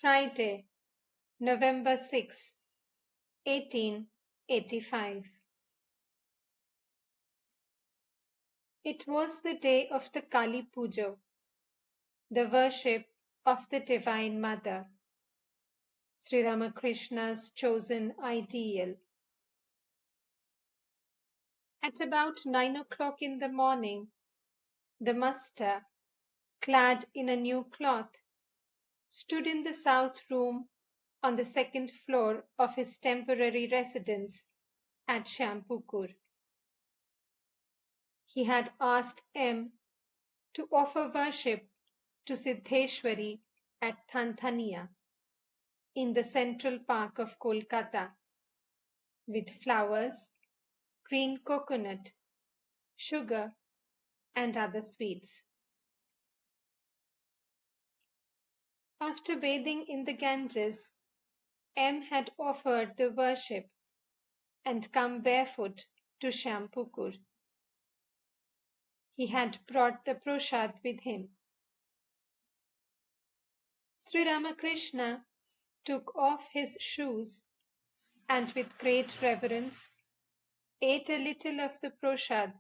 Friday, November 6, 1885. It was the day of the Kali Puja, the worship of the Divine Mother, Sri Ramakrishna's chosen ideal. At about 9 o'clock in the morning, the master, clad in a new cloth, stood in the south room on the second floor of his temporary residence at Shyampukur. He had asked M to offer worship to Siddheshwari at Thanthania in the Central Park of Kolkata with flowers, green coconut, sugar, and other sweets. After bathing in the Ganges, M had offered the worship and come barefoot to Shyampukur. He had brought the prasad with him. Sri Ramakrishna took off his shoes and with great reverence ate a little of the prasad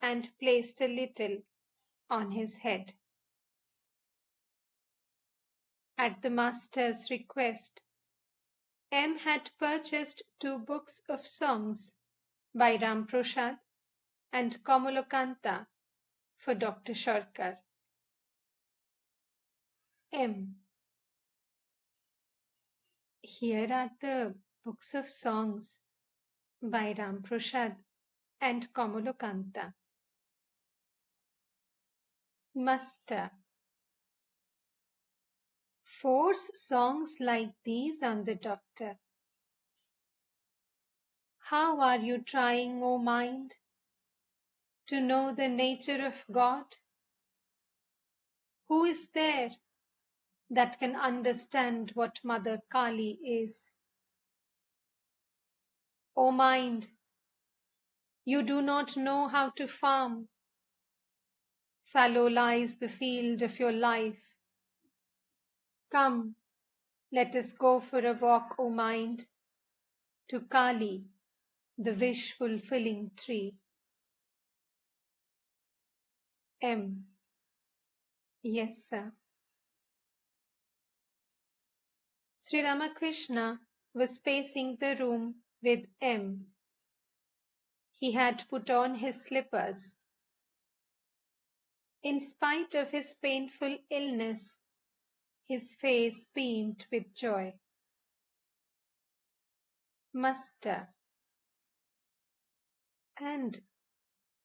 and placed a little on his head. At the master's request, M had purchased 2 books of songs by Ram Prasad and Kamalakanta for Dr. Sharkar. M. Here are the books of songs by Ram Prasad and Kamalakanta. Master. Force songs like these on the doctor. How are you trying, O mind, to know the nature of God? Who is there that can understand what Mother Kali is? O mind, you do not know how to farm. Fallow lies the field of your life. Come, let us go for a walk, O mind, to Kali, the wish-fulfilling tree. M. Yes, sir. Sri Ramakrishna was pacing the room with M. He had put on his slippers. In spite of his painful illness, his face beamed with joy. Master. And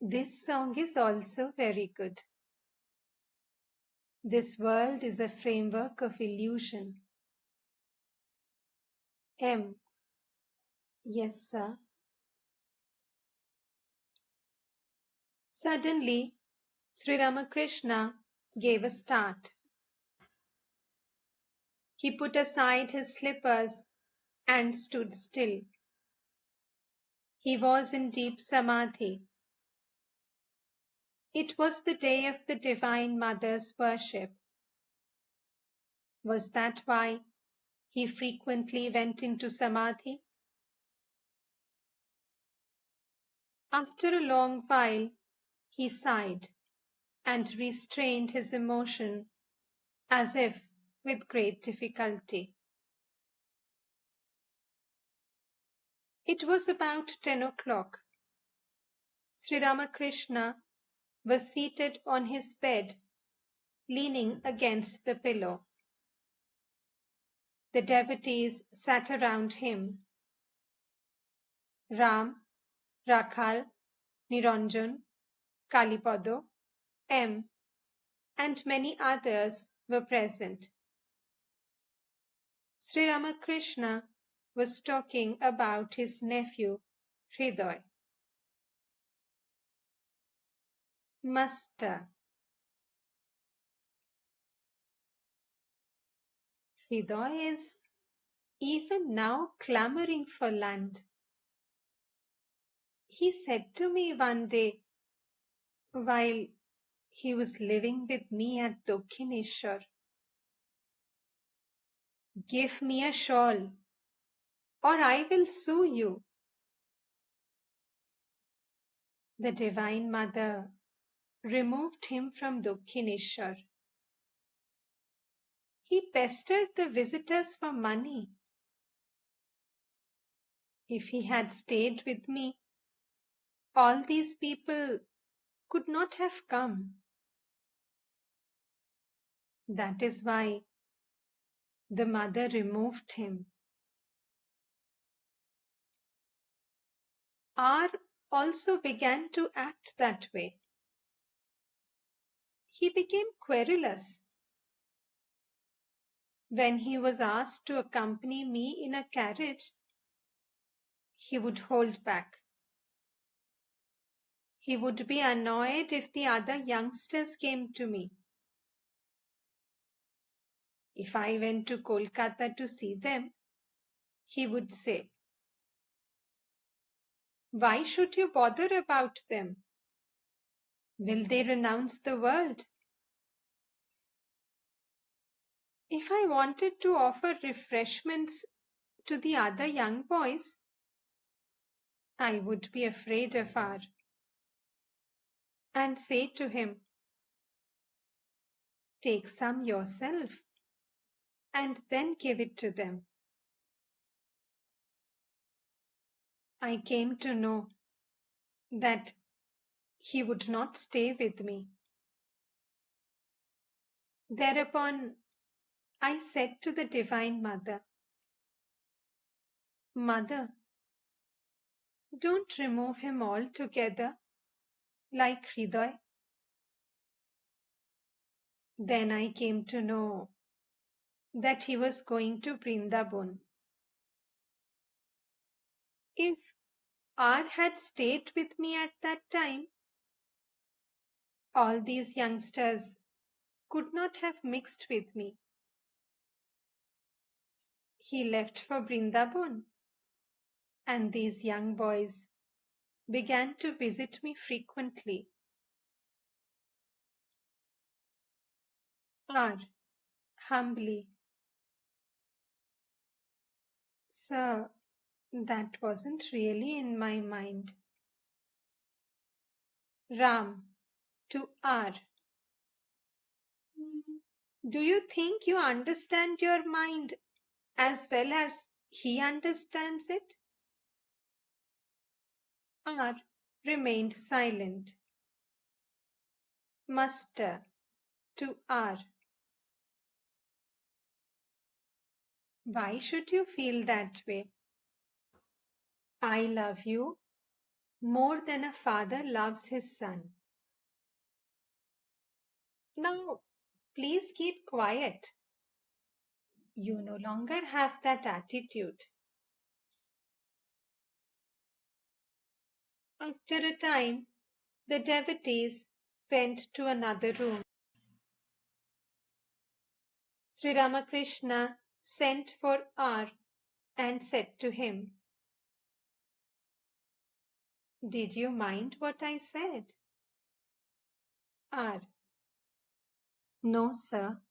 this song is also very good. This world is a framework of illusion. M. Yes, sir. Suddenly, Sri Ramakrishna gave a start. He put aside his slippers and stood still. He was in deep samadhi. It was the day of the Divine Mother's worship. Was that why he frequently went into samadhi? After a long while, he sighed and restrained his emotion as if with great difficulty. It was about 10 o'clock. Sri Ramakrishna was seated on his bed, leaning against the pillow. The devotees sat around him. Ram, Rakhal, Niranjan, Kalipado, M, and many others were present. Sri Ramakrishna was talking about his nephew, Hridoy. Master. Hridoy is even now clamoring for land. He said to me one day, while he was living with me at Dakshineshwar, Give me a shawl, or I will sue you. The Divine Mother removed him from Dukhineshwar. He pestered the visitors for money. If he had stayed with me, all these people could not have come. That is why the mother removed him. R also began to act that way. He became querulous. When he was asked to accompany me in a carriage, he would hold back. He would be annoyed if the other youngsters came to me. If I went to Kolkata to see them, he would say, "Why should you bother about them? Will they renounce the world?" If I wanted to offer refreshments to the other young boys, I would be afraid of R and say to him, "Take some yourself and then give it to them." I came to know that he would not stay with me. Thereupon I said to the Divine Mother, "Mother, don't remove him altogether like Hriday." Then I came to know that he was going to Vrindavan. If R had stayed with me at that time, all these youngsters could not have mixed with me. He left for Vrindavan, and these young boys began to visit me frequently. R. Humbly, "Sir, that wasn't really in my mind." Ram to R. Do you think you understand your mind as well as he understands it? R remained silent. Master to R. Why should you feel that way? I love you more than a father loves his son. Now, please keep quiet. You no longer have that attitude. After a time, the devotees went to another room. Sri Ramakrishna sent for R and said to him, "Did you mind what I said?" R. "No, sir.